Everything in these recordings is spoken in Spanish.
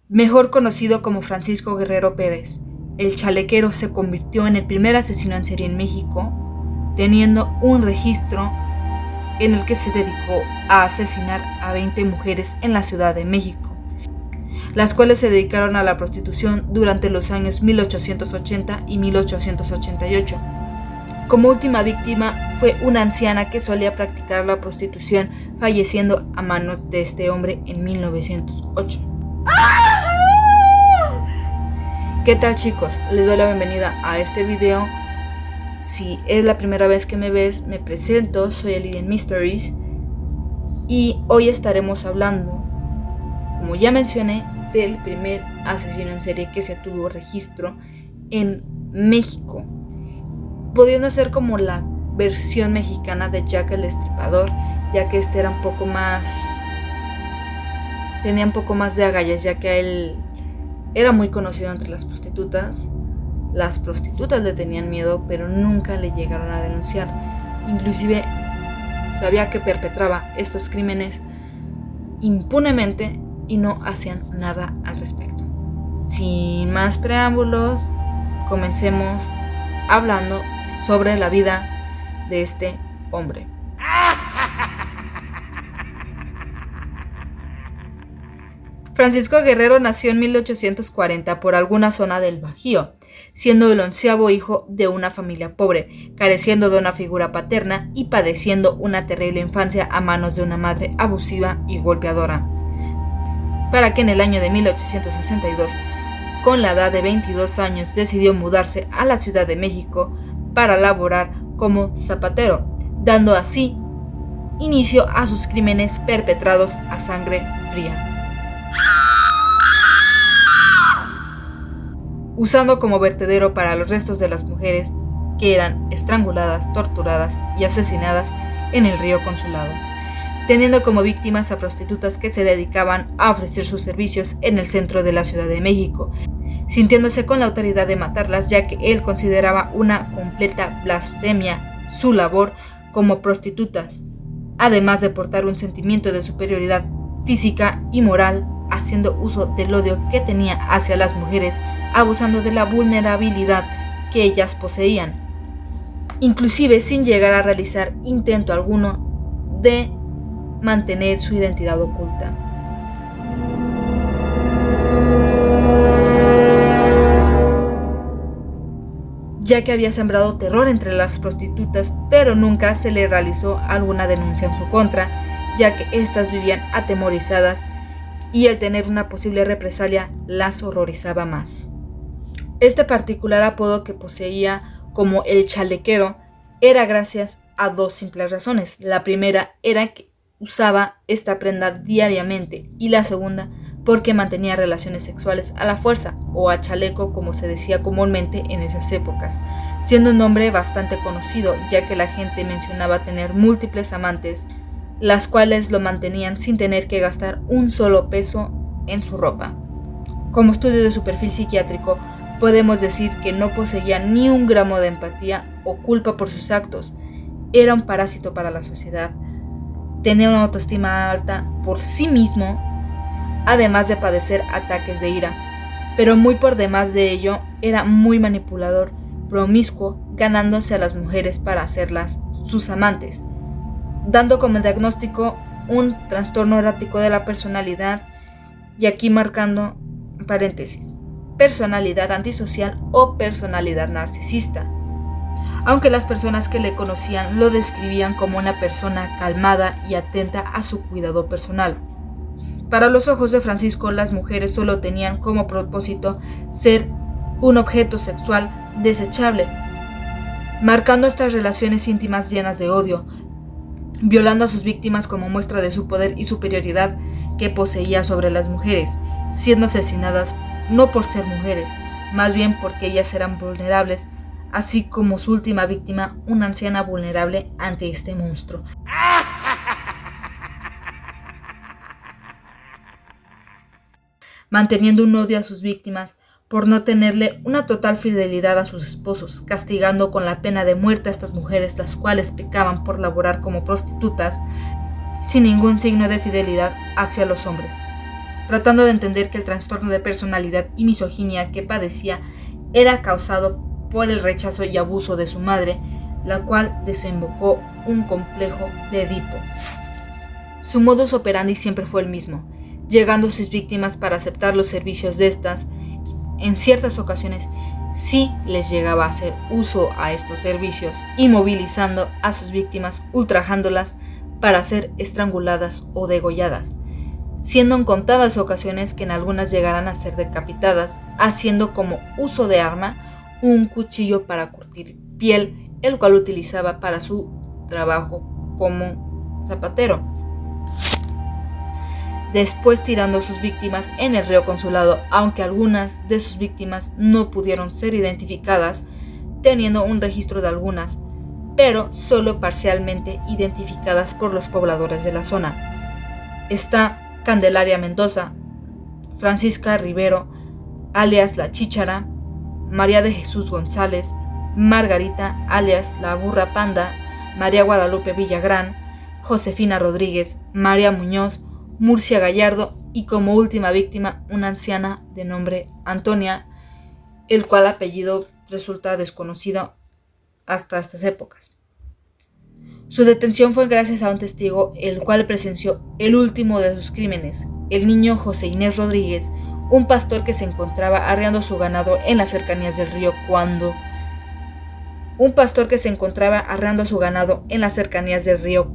Mejor conocido como Francisco Guerrero Pérez, el chalequero se convirtió en el primer asesino en serie en México, teniendo un registro en el que se dedicó a asesinar a 20 mujeres en la Ciudad de México, las cuales se dedicaron a la prostitución durante los años 1880 y 1888. Como última víctima fue una anciana que solía practicar la prostitución, falleciendo a manos de este hombre en 1908. ¿Qué tal, chicos? Les doy la bienvenida a este video. Si es la primera vez que me ves, me presento, soy Elidian Mysteries y hoy estaremos hablando, como ya mencioné, del primer asesino en serie que se tuvo registro en México, pudiendo ser como la versión mexicana de Jack el Destripador, ya que este era tenía un poco más de agallas, ya que él era muy conocido entre las prostitutas. Las prostitutas le tenían miedo, pero nunca le llegaron a denunciar. Inclusive sabía que perpetraba estos crímenes impunemente y no hacían nada al respecto. Sin más preámbulos, comencemos hablando sobre la vida de este hombre. Francisco Guerrero nació en 1840 por alguna zona del Bajío, siendo el 11º hijo de una familia pobre, careciendo de una figura paterna y padeciendo una terrible infancia a manos de una madre abusiva y golpeadora, para que en el año de 1862, con la edad de 22 años, decidió mudarse a la Ciudad de México para laborar como zapatero, dando así inicio a sus crímenes perpetrados a sangre fría, usando como vertedero para los restos de las mujeres que eran estranguladas, torturadas y asesinadas en el río Consulado, teniendo como víctimas a prostitutas que se dedicaban a ofrecer sus servicios en el centro de la Ciudad de México, sintiéndose con la autoridad de matarlas, ya que él consideraba una completa blasfemia su labor como prostitutas, además de portar un sentimiento de superioridad física y moral, haciendo uso del odio que tenía hacia las mujeres, abusando de la vulnerabilidad que ellas poseían, inclusive sin llegar a realizar intento alguno de mantener su identidad oculta. Ya que había sembrado terror entre las prostitutas, pero nunca se le realizó alguna denuncia en su contra, ya que éstas vivían atemorizadas y el tener una posible represalia las horrorizaba más. Este particular apodo que poseía como el chalequero era gracias a dos simples razones. La primera era que usaba esta prenda diariamente y la segunda porque mantenía relaciones sexuales a la fuerza o a chaleco, como se decía comúnmente en esas épocas, siendo un hombre bastante conocido, ya que la gente mencionaba tener múltiples amantes, las cuales lo mantenían sin tener que gastar un solo peso en su ropa. Como estudio de su perfil psiquiátrico, podemos decir que no poseía ni un gramo de empatía o culpa por sus actos. Era un parásito para la sociedad. Tenía una autoestima alta por sí mismo, además de padecer ataques de ira. Pero muy por demás de ello, era muy manipulador, promiscuo, ganándose a las mujeres para hacerlas sus amantes, dando como diagnóstico un trastorno errático de la personalidad, y aquí marcando paréntesis, personalidad antisocial o personalidad narcisista, aunque las personas que le conocían lo describían como una persona calmada y atenta a su cuidado personal. Para los ojos de Francisco, las mujeres solo tenían como propósito ser un objeto sexual desechable, marcando estas relaciones íntimas llenas de odio, violando a sus víctimas como muestra de su poder y superioridad que poseía sobre las mujeres, siendo asesinadas no por ser mujeres, más bien porque ellas eran vulnerables, así como su última víctima, una anciana vulnerable ante este monstruo. Manteniendo un odio a sus víctimas por no tenerle una total fidelidad a sus esposos, castigando con la pena de muerte a estas mujeres, las cuales pecaban por laborar como prostitutas sin ningún signo de fidelidad hacia los hombres. tratando de entender que el trastorno de personalidad y misoginia que padecía era causado por el rechazo y abuso de su madre, la cual desembocó un complejo de Edipo. Su modus operandi siempre fue el mismo, llegando a sus víctimas para aceptar los servicios de estas. En ciertas ocasiones sí les llegaba a hacer uso a estos servicios, inmovilizando a sus víctimas, ultrajándolas para ser estranguladas o degolladas, siendo en contadas ocasiones que en algunas llegaran a ser decapitadas, haciendo como uso de arma un cuchillo para curtir piel, el cual utilizaba para su trabajo como zapatero. Después tirando a sus víctimas en el río Consulado, aunque algunas de sus víctimas no pudieron ser identificadas, teniendo un registro de algunas, pero solo parcialmente identificadas por los pobladores de la zona. Está Candelaria Mendoza, Francisca Rivero, alias La Chíchara, María de Jesús González, Margarita, alias La Burra Panda, María Guadalupe Villagrán, Josefina Rodríguez, María Muñoz, Murcia Gallardo y como última víctima una anciana de nombre Antonia, el cual apellido resulta desconocido hasta estas épocas. Su detención fue gracias a un testigo, el cual presenció el último de sus crímenes, el niño José Inés Rodríguez, un pastor que se encontraba arreando su ganado en las cercanías del río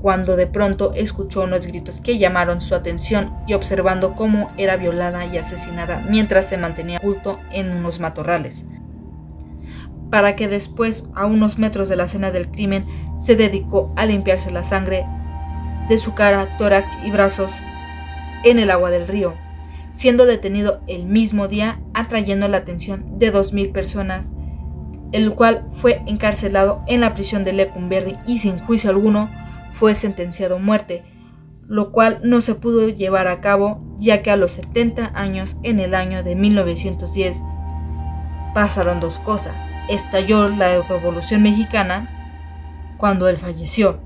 cuando de pronto escuchó unos gritos que llamaron su atención y observando cómo era violada y asesinada mientras se mantenía oculto en unos matorrales, para que después, a unos metros de la escena del crimen, se dedicó a limpiarse la sangre de su cara, tórax y brazos en el agua del río, siendo detenido el mismo día, atrayendo la atención de 2,000 personas, el cual fue encarcelado en la prisión de Lecumberri y sin juicio alguno fue sentenciado a muerte, lo cual no se pudo llevar a cabo ya que a los 70 años, en el año de 1910, pasaron dos cosas. Estalló la Revolución Mexicana cuando él falleció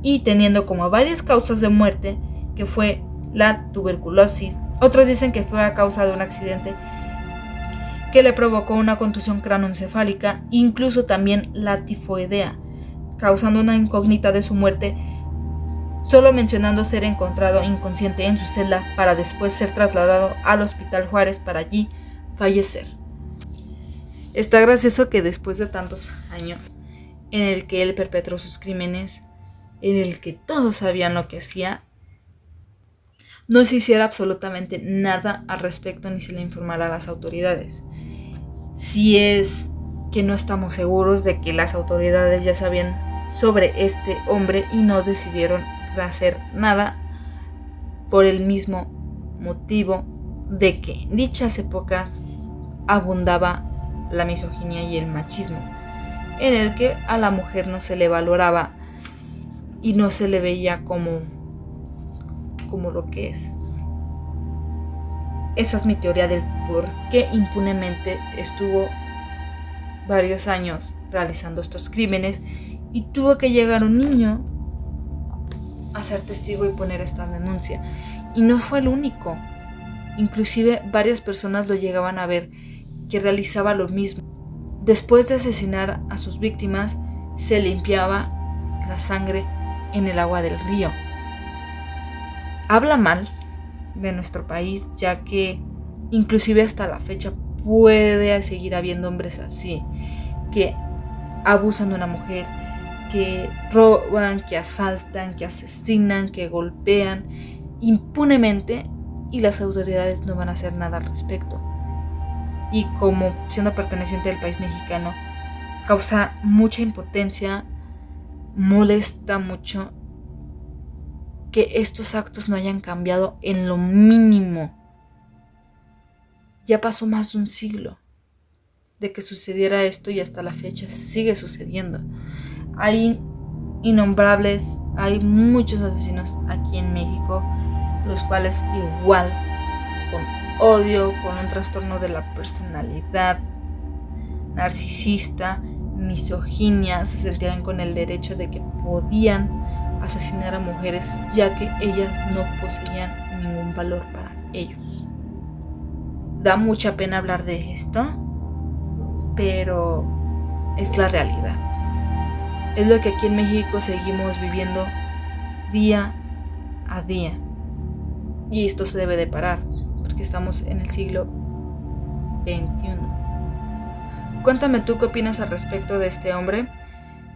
y teniendo como varias causas de muerte que fue la tuberculosis. Otros dicen que fue a causa de un accidente que le provocó una contusión cráneoencefálica, incluso también la tifoidea, causando una incógnita de su muerte, solo mencionando ser encontrado inconsciente en su celda para después ser trasladado al Hospital Juárez para allí fallecer. Está gracioso que después de tantos años en el que él perpetró sus crímenes, en el que todos sabían lo que hacía, no se hiciera absolutamente nada al respecto ni se le informara a las autoridades. Si es que no estamos seguros de que las autoridades ya sabían sobre este hombre y no decidieron hacer nada por el mismo motivo de que en dichas épocas abundaba la misoginia y el machismo, en el que a la mujer no se le valoraba y no se le veía como lo que es. Esa es mi teoría del por qué impunemente estuvo varios años realizando estos crímenes y tuvo que llegar un niño a ser testigo y poner esta denuncia. Y no fue el único. Inclusive varias personas lo llegaban a ver que realizaba lo mismo. Después de asesinar a sus víctimas, se limpiaba la sangre en el agua del río. Habla mal de nuestro país, ya que inclusive hasta la fecha puede seguir habiendo hombres así, que abusan de una mujer, que roban, que asaltan, que asesinan, que golpean impunemente y las autoridades no van a hacer nada al respecto. Y como siendo perteneciente del país mexicano, causa mucha impotencia, molesta mucho que estos actos no hayan cambiado en lo mínimo. Ya pasó más de un siglo de que sucediera esto y hasta la fecha sigue sucediendo. Hay innombrables, hay muchos asesinos aquí en México, los cuales igual, con odio, con un trastorno de la personalidad narcisista, misoginia, se sentían con el derecho de que podían asesinar a mujeres, ya que ellas no poseían ningún valor para ellos. Da mucha pena hablar de esto, pero es la realidad. Es lo que aquí en México seguimos viviendo día a día. Y esto se debe de parar, porque estamos en el siglo XXI. Cuéntame tú qué opinas al respecto de este hombre.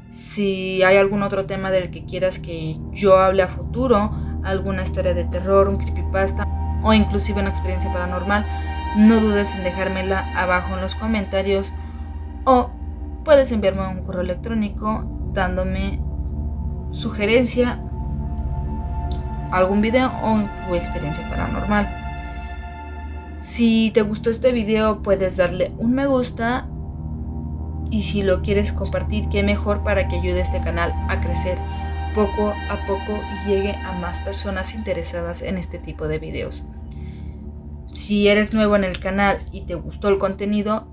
Si hay algún otro tema del que quieras que yo hable a futuro, alguna historia de terror, un creepypasta o inclusive una experiencia paranormal, no dudes en dejármela abajo en los comentarios o puedes enviarme un correo electrónico dándome sugerencia, algún video o tu experiencia paranormal. Si te gustó este video puedes darle un me gusta y si lo quieres compartir, qué mejor para que ayude a este canal a crecer poco a poco y llegue a más personas interesadas en este tipo de videos. Si eres nuevo en el canal y te gustó el contenido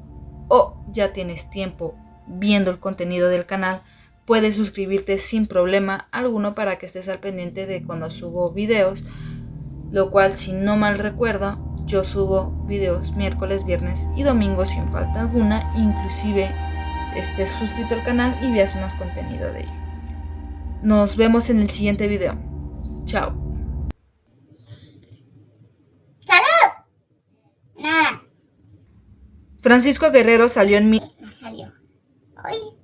o ya tienes tiempo viendo el contenido del canal, puedes suscribirte sin problema alguno para que estés al pendiente de cuando subo videos, lo cual, si no mal recuerdo, yo subo videos miércoles, viernes y domingo sin falta alguna, inclusive estés suscrito al canal y veas más contenido de ello. Nos vemos en el siguiente video. Chao. ¡Salud! Nada. Francisco Guerrero salió en mi... No salió. Hoy.